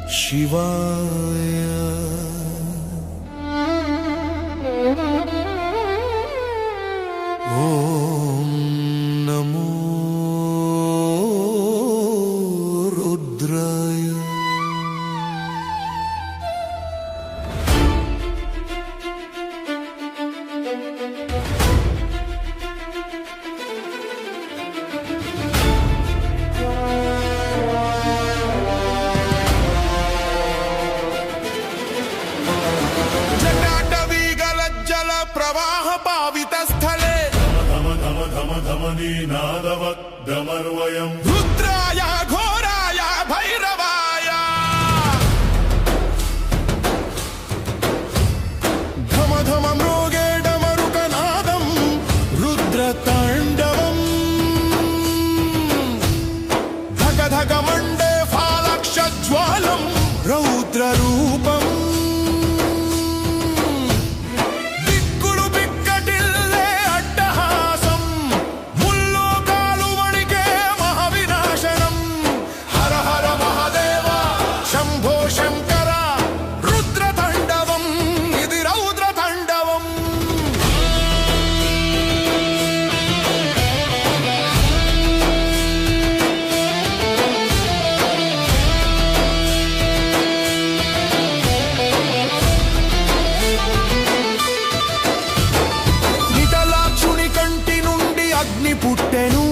शिवाय ॐ नमो रुद्राय नादवद्दमर्वयम् रुद्राय घोराय भैरवाय धम धम मृगे डमरुकनादम् रुद्रताण्डवम् धग धग मण्डे फालक्षज्वालम् रौद्ररूपम् పుట్టెను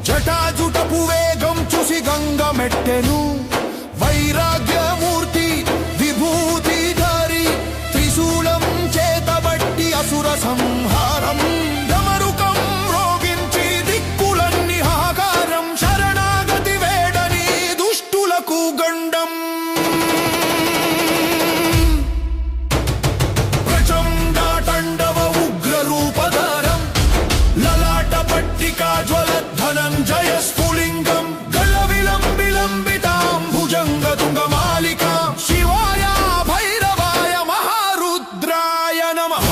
జటాజుటపు వేగం చూసి గంగ మెట్టెను వైరాగ్యమూర్తి విభూతిధారి త్రిశూలం చేతబట్టి అసుర సంహారం డమరుకం రోగించి దిక్కులన్నీ హాకారం శరణాగతి వేడని దుష్టులకు గండం ప్రచండాటండవ ఉగ్రరూపధారం లలాట పట్టికా జ్వలద్ధనంజయ స్ఫులింగం గళ విలంబిలంబితాం భుజంగ తుంగమాలిక శివాయ భైరవాయ మహారుద్రాయ నమః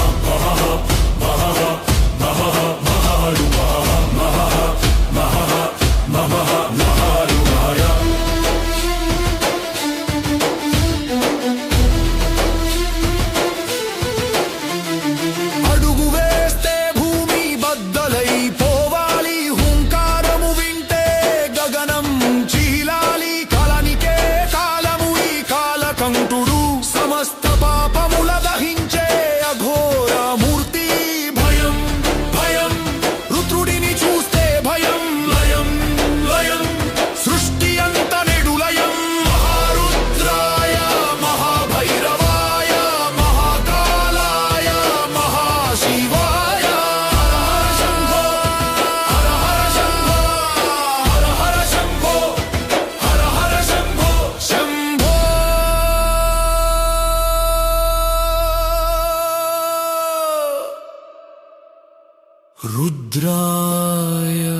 అడుగు వేస్తే భూమి బద్దలైపోవాలి హుంకారము వింటే గగనం చీలాలి కాలానికే కాలము ఈ కాలకంఠుడు సమస్త పాపముల దహించే అఘోర మూర్తి భయం భయం రుద్రుడిని చూస్తే భయం లయం లయం సృష్టి అంత నెడులయం మహారుద్రాయ మహాభైరవాయ మహాకాలాయ మహాశివాయ హర హర శంభో హర హర శంభో హర హర శంభో శంభో रुद्राय